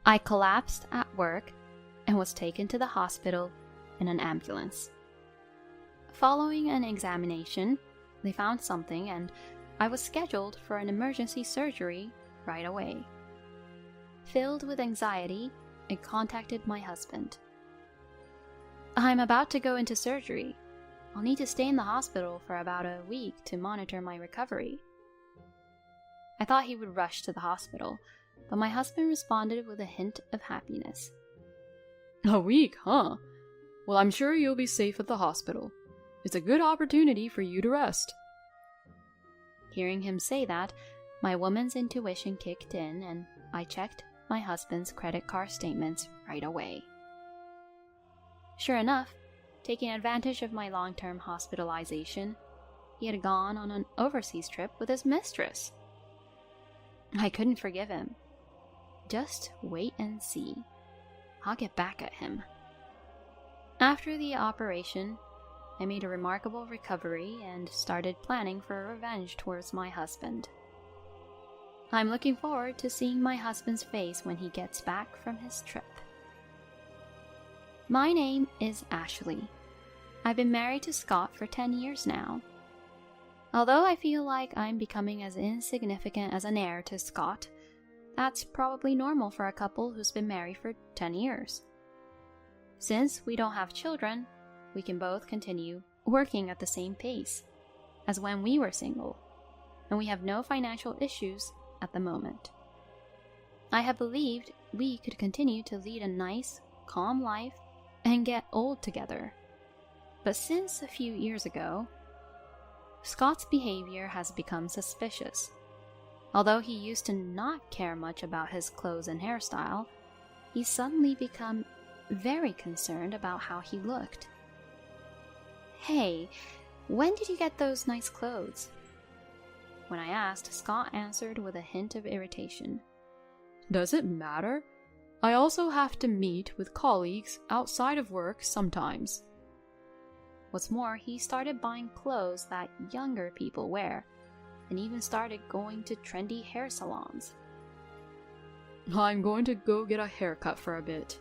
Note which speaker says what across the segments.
Speaker 1: I collapsed at work and was taken to the hospital in an ambulance. Following an examination, they found something and I was scheduled for an emergency surgery right away. Filled with anxiety, I contacted my husband. I'm about to go into surgery. I'll need to stay in the hospital for about a week to monitor my recovery. I thought he would rush to the hospital, but my husband responded with a hint of happiness.
Speaker 2: A week, huh? Well, I'm sure you'll be safe at the hospital. It's a good opportunity for you to rest.
Speaker 1: Hearing him say that, my woman's intuition kicked in and I checked my husband's credit card statements right away. Sure enough, taking advantage of my long-term hospitalization, he had gone on an overseas trip with his mistress. I couldn't forgive him. Just wait and see. I'll get back at him. After the operation, I made a remarkable recovery and started planning for revenge towards my husband. I'm looking forward to seeing my husband's face when he gets back from his trip. My name is Ashley. I've been married to Scott for 10 years now. Although I feel like I'm becoming as insignificant as an heir to Scott, that's probably normal for a couple who's been married for 10 years. Since we don't have children, we can both continue working at the same pace as when we were single, and we have no financial issues at the moment. I have believed we could continue to lead a nice, calm life and get old together. But since a few years ago, Scott's behavior has become suspicious. Although he used to not care much about his clothes and hairstyle, he's suddenly become very concerned about how he looked. Hey, when did you get those nice clothes? When I asked, Scott answered with a hint of irritation.
Speaker 2: Does it matter? I also have to meet with colleagues outside of work sometimes.
Speaker 1: What's more, he started buying clothes that younger people wear, and even started going to trendy hair salons.
Speaker 2: I'm going to go get a haircut for a bit.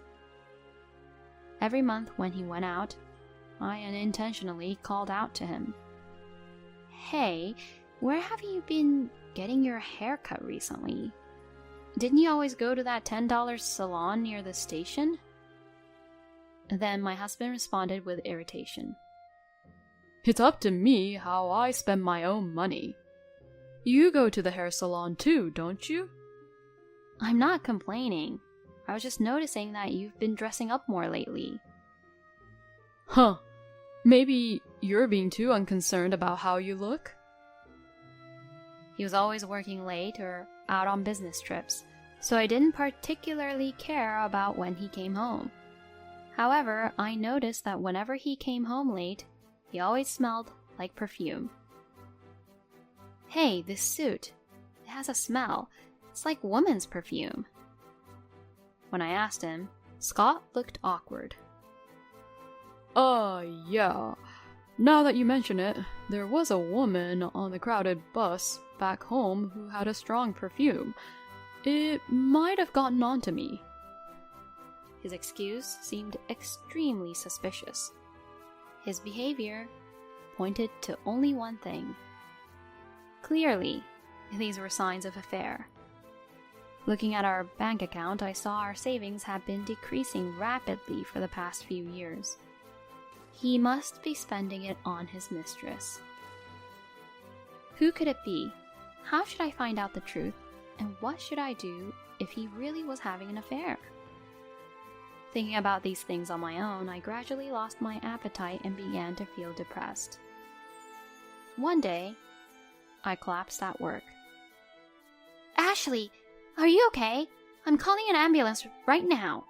Speaker 1: Every month when he went out, I unintentionally called out to him. Hey, where have you been getting your hair cut recently? Didn't you always go to that $10 salon near the station? Then my husband responded with irritation.
Speaker 2: It's up to me how I spend my own money. You go to the hair salon too, don't you?
Speaker 1: I'm not complaining. I was just noticing that you've been dressing up more lately.
Speaker 2: Huh. Maybe you're being too unconcerned about how you look?
Speaker 1: He was always working late or out on business trips, so I didn't particularly care about when he came home. However, I noticed that whenever he came home late, he always smelled like perfume. Hey, this suit. It has a smell. It's like woman's perfume. When I asked him, Scott looked awkward.
Speaker 2: Yeah. Now that you mention it, there was a woman on the crowded bus back home who had a strong perfume. It might have gotten onto me.
Speaker 1: His excuse seemed extremely suspicious. His behavior pointed to only one thing. Clearly, these were signs of affair. Looking at our bank account, I saw our savings had been decreasing rapidly for the past few years. He must be spending it on his mistress. Who could it be? How should I find out the truth? And what should I do if he really was having an affair? Thinking about these things on my own, I gradually lost my appetite and began to feel depressed. One day, I collapsed at work. Ashley, are you okay? I'm calling an ambulance right now.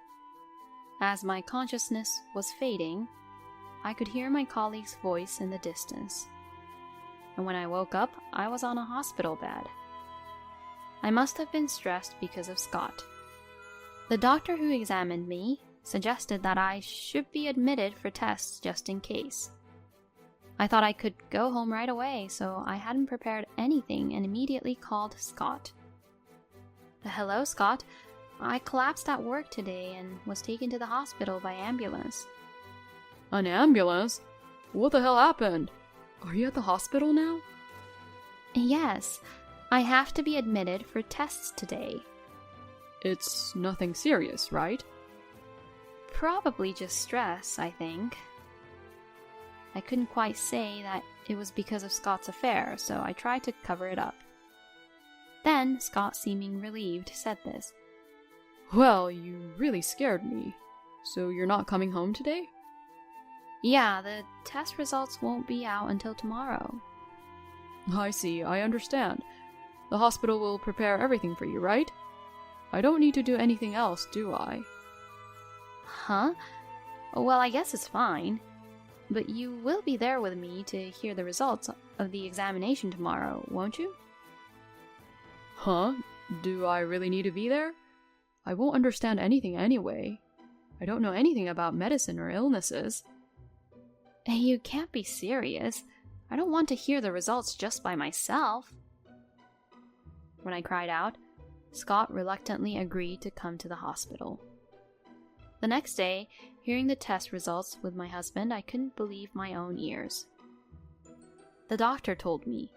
Speaker 1: As my consciousness was fading, I could hear my colleague's voice in the distance. And when I woke up, I was on a hospital bed. I must have been stressed because of Scott. The doctor who examined me suggested that I should be admitted for tests just in case. I thought I could go home right away, so I hadn't prepared anything and immediately called Scott. Hello, Scott. I collapsed at work today and was taken to the hospital by ambulance.
Speaker 2: An ambulance? What the hell happened? Are you at the hospital now?
Speaker 1: Yes, I have to be admitted for tests today.
Speaker 2: It's nothing serious, right?
Speaker 1: Probably just stress, I think. I couldn't quite say that it was because of Scott's affair, so I tried to cover it up. Then, Scott, seeming relieved, said this.
Speaker 2: Well, you really scared me. So you're not coming home today?
Speaker 1: Yeah, the test results won't be out until tomorrow.
Speaker 2: I see, I understand. The hospital will prepare everything for you, right? I don't need to do anything else, do I?
Speaker 1: Huh? Well, I guess it's fine. But you will be there with me to hear the results of the examination tomorrow, won't you?
Speaker 2: Huh? Do I really need to be there? I won't understand anything anyway. I don't know anything about medicine or illnesses.
Speaker 1: You can't be serious. I don't want to hear the results just by myself. When I cried out, Scott reluctantly agreed to come to the hospital. The next day, hearing the test results with my husband, I couldn't believe my own ears. The doctor told me,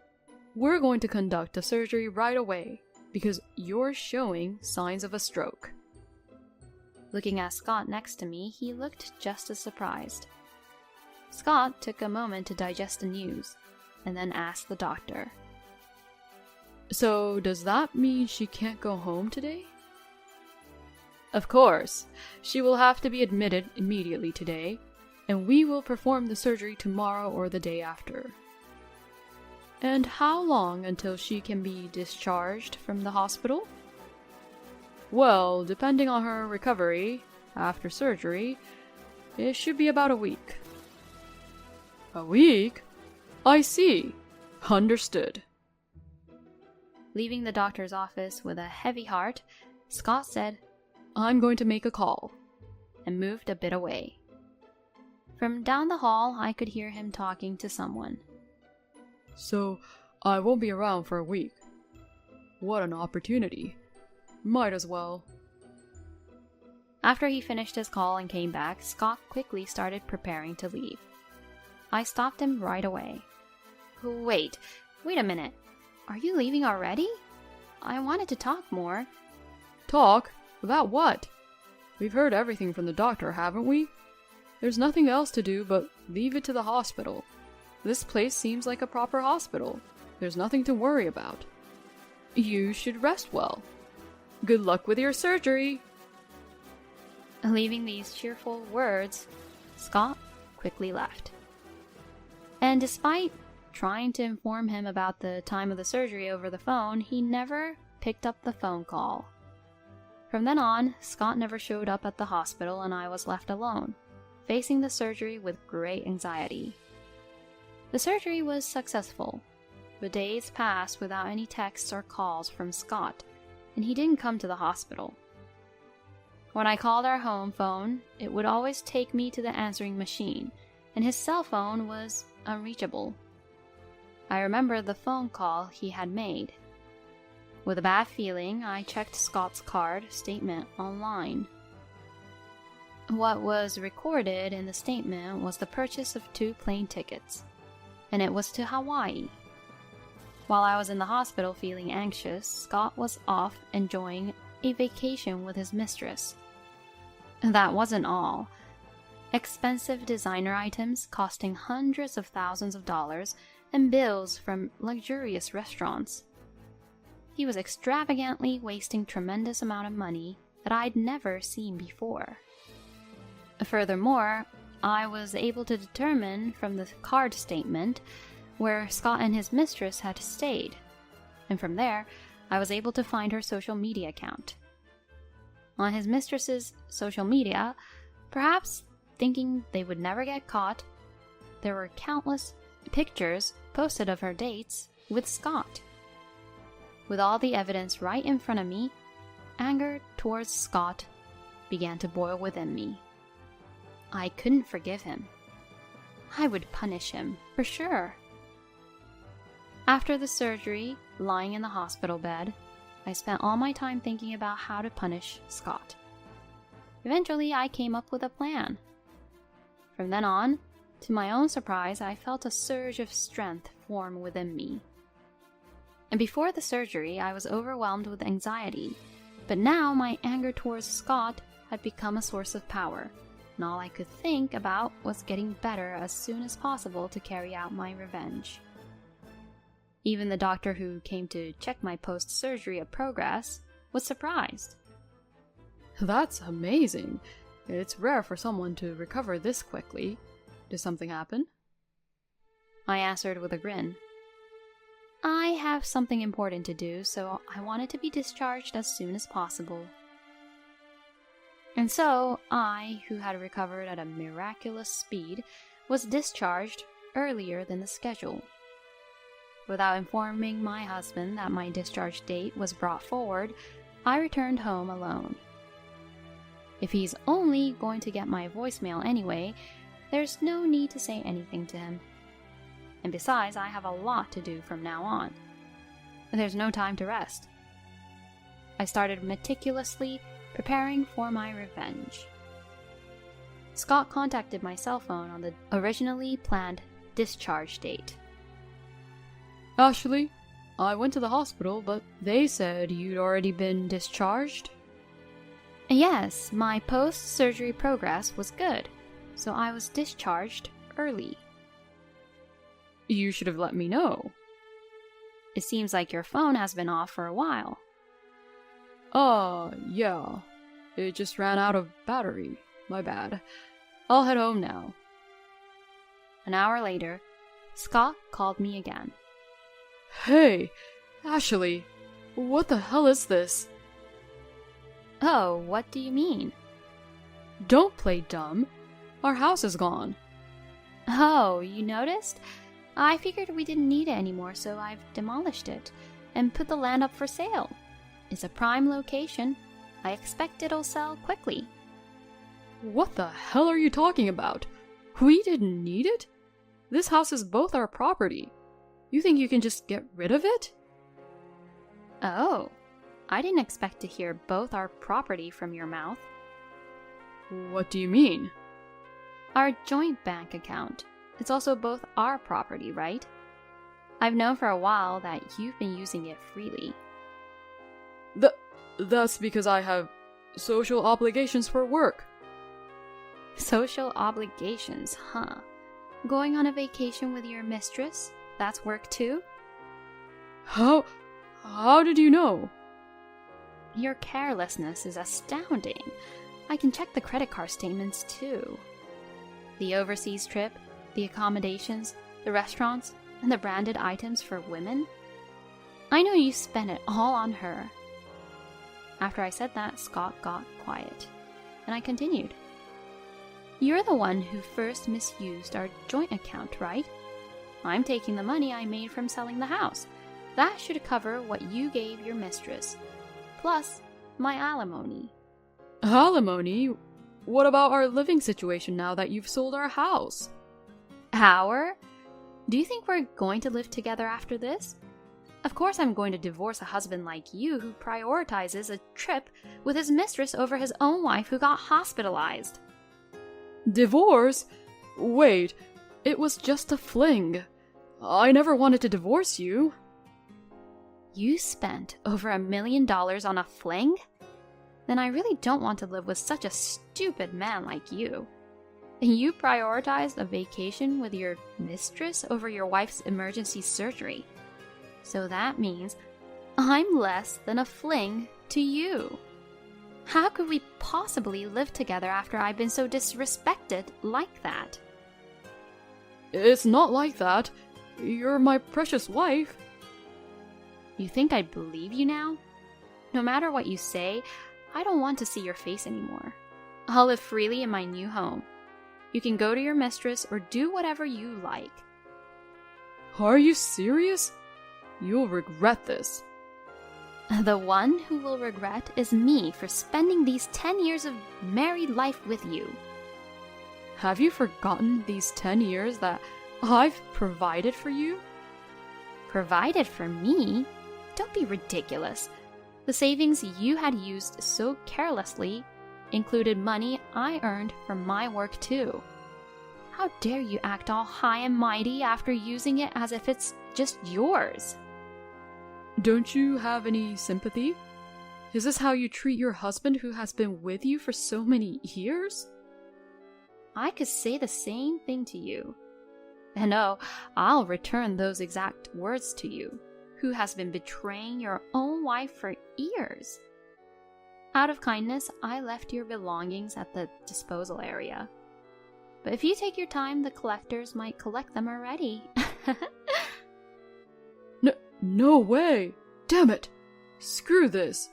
Speaker 2: "We're going to conduct a surgery right away because you're showing signs of a stroke."
Speaker 1: Looking at Scott next to me, he looked just as surprised. Scott took a moment to digest the news and then asked the doctor,
Speaker 2: "So does that mean she can't go home today?" "Of course. She will have to be admitted immediately today, and we will perform the surgery tomorrow or the day after." "And how long until she can be discharged from the hospital?" "Well, depending on her recovery after surgery, it should be about a week." "A week? I see. Understood."
Speaker 1: Leaving the doctor's office with a heavy heart, Scott said,
Speaker 2: "I'm going to make a call,"
Speaker 1: and moved a bit away. From down the hall, I could hear him talking to someone.
Speaker 2: "So, I won't be around for a week. What an opportunity. Might as well."
Speaker 1: After he finished his call and came back, Scott quickly started preparing to leave. I stopped him right away. Wait a minute. Are you leaving already? I wanted to talk more."
Speaker 2: "Talk? About what? We've heard everything from the doctor, haven't we? There's nothing else to do but leave it to the hospital. This place seems like a proper hospital. There's nothing to worry about. You should rest well. Good luck with your surgery."
Speaker 1: Leaving these cheerful words, Scott quickly left. And despite trying to inform him about the time of the surgery over the phone, he never picked up the phone call. From then on, Scott never showed up at the hospital and I was left alone, facing the surgery with great anxiety. The surgery was successful, but days passed without any texts or calls from Scott, and he didn't come to the hospital. When I called our home phone, it would always take me to the answering machine, and his cell phone was unreachable. I remember the phone call he had made. With a bad feeling, I checked Scott's card statement online. What was recorded in the statement was the purchase of 2 plane tickets, and it was to Hawaii. While I was in the hospital feeling anxious, Scott was off enjoying a vacation with his mistress. That wasn't all. Expensive designer items costing hundreds of thousands of dollars and bills from luxurious restaurants. He was extravagantly wasting tremendous amount of money that I'd never seen before. Furthermore, I was able to determine from the card statement where Scott and his mistress had stayed, and from there, I was able to find her social media account. On his mistress's social media, perhaps thinking they would never get caught, there were countless pictures posted of her dates with Scott. With all the evidence right in front of me, anger towards Scott began to boil within me. I couldn't forgive him. I would punish him, for sure. After the surgery, lying in the hospital bed, I spent all my time thinking about how to punish Scott. Eventually, I came up with a plan. From then on, to my own surprise, I felt a surge of strength form within me. And before the surgery, I was overwhelmed with anxiety, but now my anger towards Scott had become a source of power, and all I could think about was getting better as soon as possible to carry out my revenge. Even the doctor who came to check my post-surgery progress was surprised.
Speaker 2: That's amazing. It's rare for someone to recover this quickly. Did something happen?
Speaker 1: I answered with a grin. I have something important to do, so I wanted to be discharged as soon as possible. And so, I, who had recovered at a miraculous speed, was discharged earlier than the schedule. Without informing my husband that my discharge date was brought forward, I returned home alone. If he's only going to get my voicemail anyway, there's no need to say anything to him. And besides, I have a lot to do from now on. There's no time to rest. I started meticulously preparing for my revenge. Scott contacted my cell phone on the originally planned discharge date.
Speaker 2: Ashley, I went to the hospital, but they said you'd already been discharged.
Speaker 1: Yes, my post-surgery progress was good, so I was discharged early.
Speaker 2: You should have let me know.
Speaker 1: It seems like your phone has been off for a while.
Speaker 2: Yeah. It just ran out of battery. My bad. I'll head home now.
Speaker 1: An hour later, Scott called me again.
Speaker 2: Hey, Ashley, what the hell is this?
Speaker 1: Oh, what do you mean?
Speaker 2: Don't play dumb. Our house is gone.
Speaker 1: Oh, you noticed? I figured we didn't need it anymore, so I've demolished it and put the land up for sale. It's a prime location. I expect it'll sell quickly.
Speaker 2: What the hell are you talking about? We didn't need it? This house is both our property. You think you can just get rid of it?
Speaker 1: Oh, I didn't expect to hear both our property from your mouth.
Speaker 2: What do you mean?
Speaker 1: Our joint bank account. It's also both our property, right? I've known for a while that you've been using it freely.
Speaker 2: That's because I have social obligations for work.
Speaker 1: Social obligations, huh? Going on a vacation with your mistress? That's work too?
Speaker 2: How did you know?
Speaker 1: Your carelessness is astounding. I can check the credit card statements too. The overseas trip, the accommodations, the restaurants, and the branded items for women. I know you spent it all on her. After I said that, Scott got quiet, and I continued. You're the one who first misused our joint account, right? I'm taking the money I made from selling the house. That should cover what you gave your mistress, plus my alimony.
Speaker 2: Alimony? What about our living situation now that you've sold our house?
Speaker 1: Our? Do you think we're going to live together after this? Of course I'm going to divorce a husband like you who prioritizes a trip with his mistress over his own wife who got hospitalized.
Speaker 2: Divorce? Wait, it was just a fling. I never wanted to divorce you.
Speaker 1: You spent over $1 million on a fling? Then I really don't want to live with such a stupid man like you. And you prioritized a vacation with your mistress over your wife's emergency surgery. So that means I'm less than a fling to you. How could we possibly live together after I've been so disrespected like that?
Speaker 2: It's not like that. You're my precious wife.
Speaker 1: You think I'd believe you now? No matter what you say, I don't want to see your face anymore. I'll live freely in my new home. You can go to your mistress or do whatever you like.
Speaker 2: Are you serious? You'll regret this.
Speaker 1: The one who will regret is me for spending these 10 years of married life with you.
Speaker 2: Have you forgotten these 10 years that I've provided for you?
Speaker 1: Provided for me? Don't be ridiculous. The savings you had used so carelessly included money I earned from my work too. How dare you act all high and mighty after using it as if it's just yours?
Speaker 2: Don't you have any sympathy? Is this how you treat your husband who has been with you for so many years?
Speaker 1: I could say the same thing to you. And oh, I'll return those exact words to you, who has been betraying your own wife for years. Out of kindness, I left your belongings at the disposal area. But if you take your time, the collectors might collect them already.
Speaker 2: No way! Damn it! Screw this!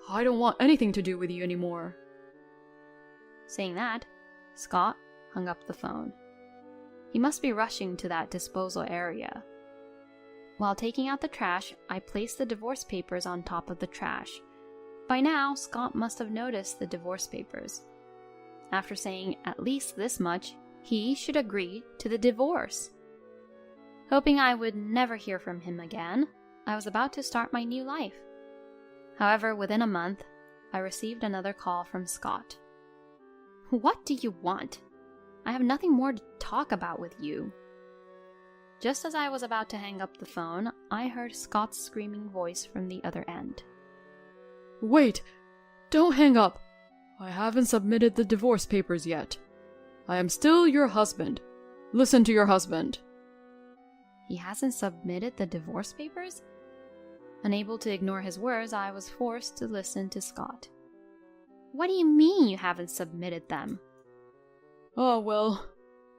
Speaker 2: I don't want anything to do with you anymore.
Speaker 1: Saying that, Scott hung up the phone. He must be rushing to that disposal area. While taking out the trash, I placed the divorce papers on top of the trash. By now, Scott must have noticed the divorce papers. After saying at least this much, he should agree to the divorce. Hoping I would never hear from him again, I was about to start my new life. However, within a month, I received another call from Scott. What do you want? I have nothing more to talk about with you. Just as I was about to hang up the phone, I heard Scott's screaming voice from the other end.
Speaker 2: Wait! Don't hang up! I haven't submitted the divorce papers yet. I am still your husband. Listen to your husband.
Speaker 1: He hasn't submitted the divorce papers? Unable to ignore his words, I was forced to listen to Scott. What do you mean you haven't submitted them?
Speaker 2: Oh, well,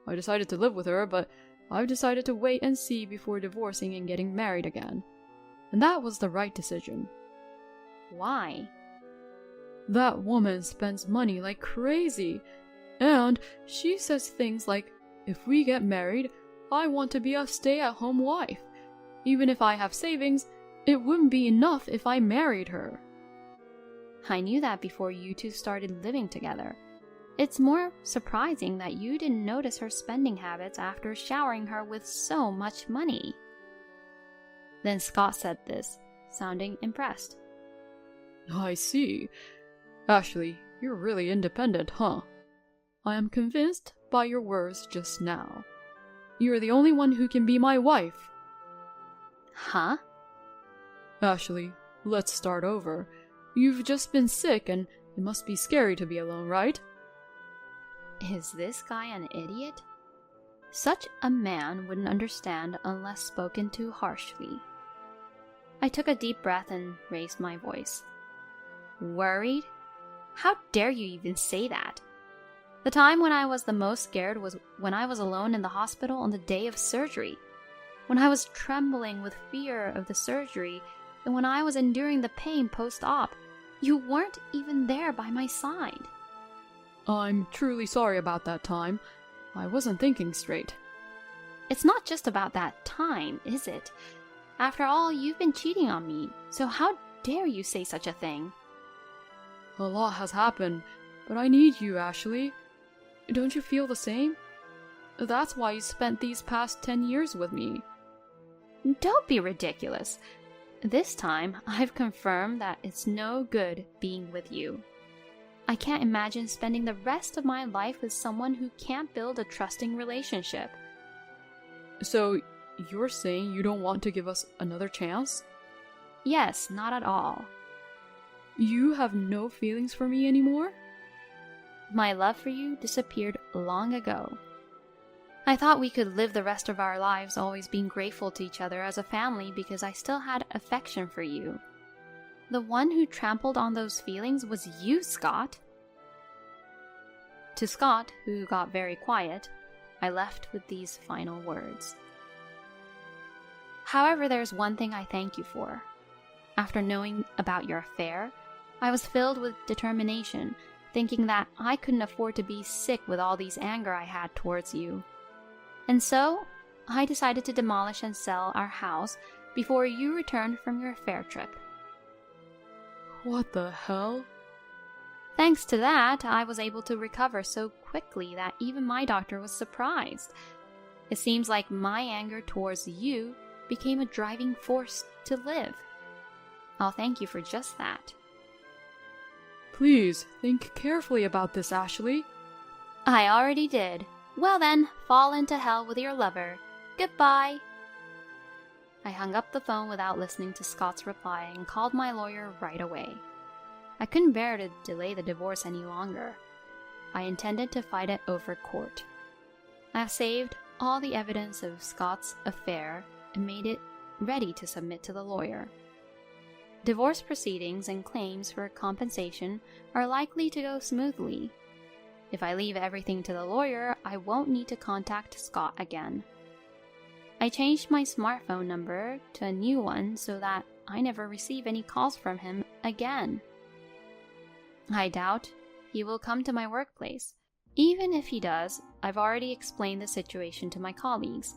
Speaker 2: I decided to live with her, but I've decided to wait and see before divorcing and getting married again. And that was the right decision.
Speaker 1: Why?
Speaker 2: That woman spends money like crazy. And she says things like, if we get married, I want to be a stay-at-home wife. Even if I have savings, it wouldn't be enough if I married her.
Speaker 1: I knew that before you two started living together. It's more surprising that you didn't notice her spending habits after showering her with so much money. Then Scott said this, sounding impressed.
Speaker 2: I see. Ashley, you're really independent, huh? I am convinced by your words just now. You're the only one who can be my wife.
Speaker 1: Huh?
Speaker 2: Ashley, let's start over. You've just been sick and it must be scary to be alone, right?
Speaker 1: Is this guy an idiot? Such a man wouldn't understand unless spoken to harshly. I took a deep breath and raised my voice. Worried? How dare you even say that? The time when I was the most scared was when I was alone in the hospital on the day of surgery. When I was trembling with fear of the surgery, and when I was enduring the pain post-op. You weren't even there by my side.
Speaker 2: I'm truly sorry about that time. I wasn't thinking straight.
Speaker 1: It's not just about that time, is it? After all, you've been cheating on me, so how dare you say such a thing?
Speaker 2: A lot has happened, but I need you, Ashley. Don't you feel the same? That's why you spent these past 10 years with me.
Speaker 1: Don't be ridiculous. This time, I've confirmed that it's no good being with you. I can't imagine spending the rest of my life with someone who can't build a trusting relationship.
Speaker 2: So, you're saying you don't want to give us another chance?
Speaker 1: Yes, not at all.
Speaker 2: You have no feelings for me anymore?
Speaker 1: My love for you disappeared long ago. I thought we could live the rest of our lives always being grateful to each other as a family because I still had affection for you. The one who trampled on those feelings was you, Scott. To Scott, who got very quiet, I left with these final words. However, there's one thing I thank you for. After knowing about your affair, I was filled with determination, thinking that I couldn't afford to be sick with all these anger I had towards you. And so, I decided to demolish and sell our house before you returned from your affair trip.
Speaker 2: What the hell?
Speaker 1: Thanks to that, I was able to recover so quickly that even my doctor was surprised. It seems like my anger towards you became a driving force to live. I'll thank you for just that.
Speaker 2: Please, think carefully about this, Ashley.
Speaker 1: I already did. Well then, fall into hell with your lover. Goodbye. I hung up the phone without listening to Scott's reply and called my lawyer right away. I couldn't bear to delay the divorce any longer. I intended to fight it over court. I saved all the evidence of Scott's affair and made it ready to submit to the lawyer. Divorce proceedings and claims for compensation are likely to go smoothly. If I leave everything to the lawyer, I won't need to contact Scott again. I changed my smartphone number to a new one so that I never receive any calls from him again. I doubt he will come to my workplace. Even if he does, I've already explained the situation to my colleagues.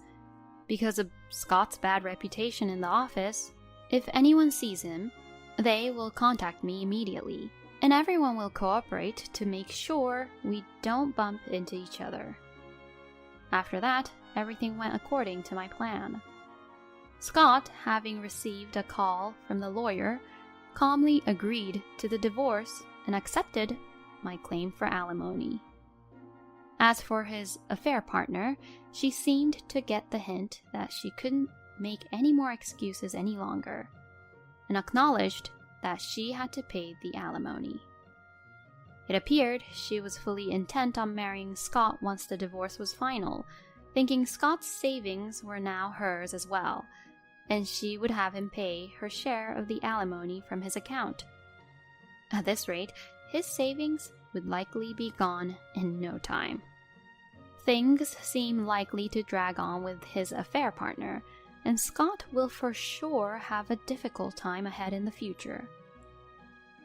Speaker 1: Because of Scott's bad reputation in the office, if anyone sees him, they will contact me immediately, and everyone will cooperate to make sure we don't bump into each other. After that, everything went according to my plan. Scott, having received a call from the lawyer, calmly agreed to the divorce and accepted my claim for alimony. As for his affair partner, she seemed to get the hint that she couldn't make any more excuses any longer, and acknowledged that she had to pay the alimony. It appeared she was fully intent on marrying Scott once the divorce was final, thinking Scott's savings were now hers as well, and she would have him pay her share of the alimony from his account. At this rate, his savings would likely be gone in no time. Things seem likely to drag on with his affair partner, and Scott will for sure have a difficult time ahead in the future.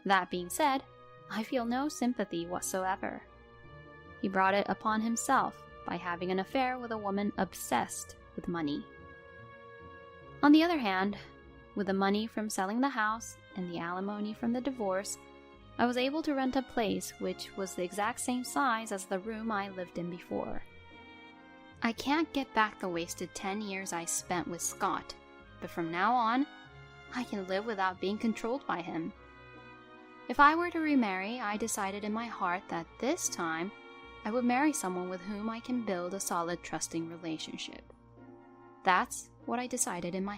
Speaker 1: That being said, I feel no sympathy whatsoever. He brought it upon himself by having an affair with a woman obsessed with money. On the other hand, with the money from selling the house and the alimony from the divorce, I was able to rent a place which was the exact same size as the room I lived in before. I can't get back the wasted 10 years I spent with Scott, but from now on, I can live without being controlled by him. If I were to remarry, I decided in my heart that this time I would marry someone with whom I can build a solid, trusting relationship. That's what I decided in my heart.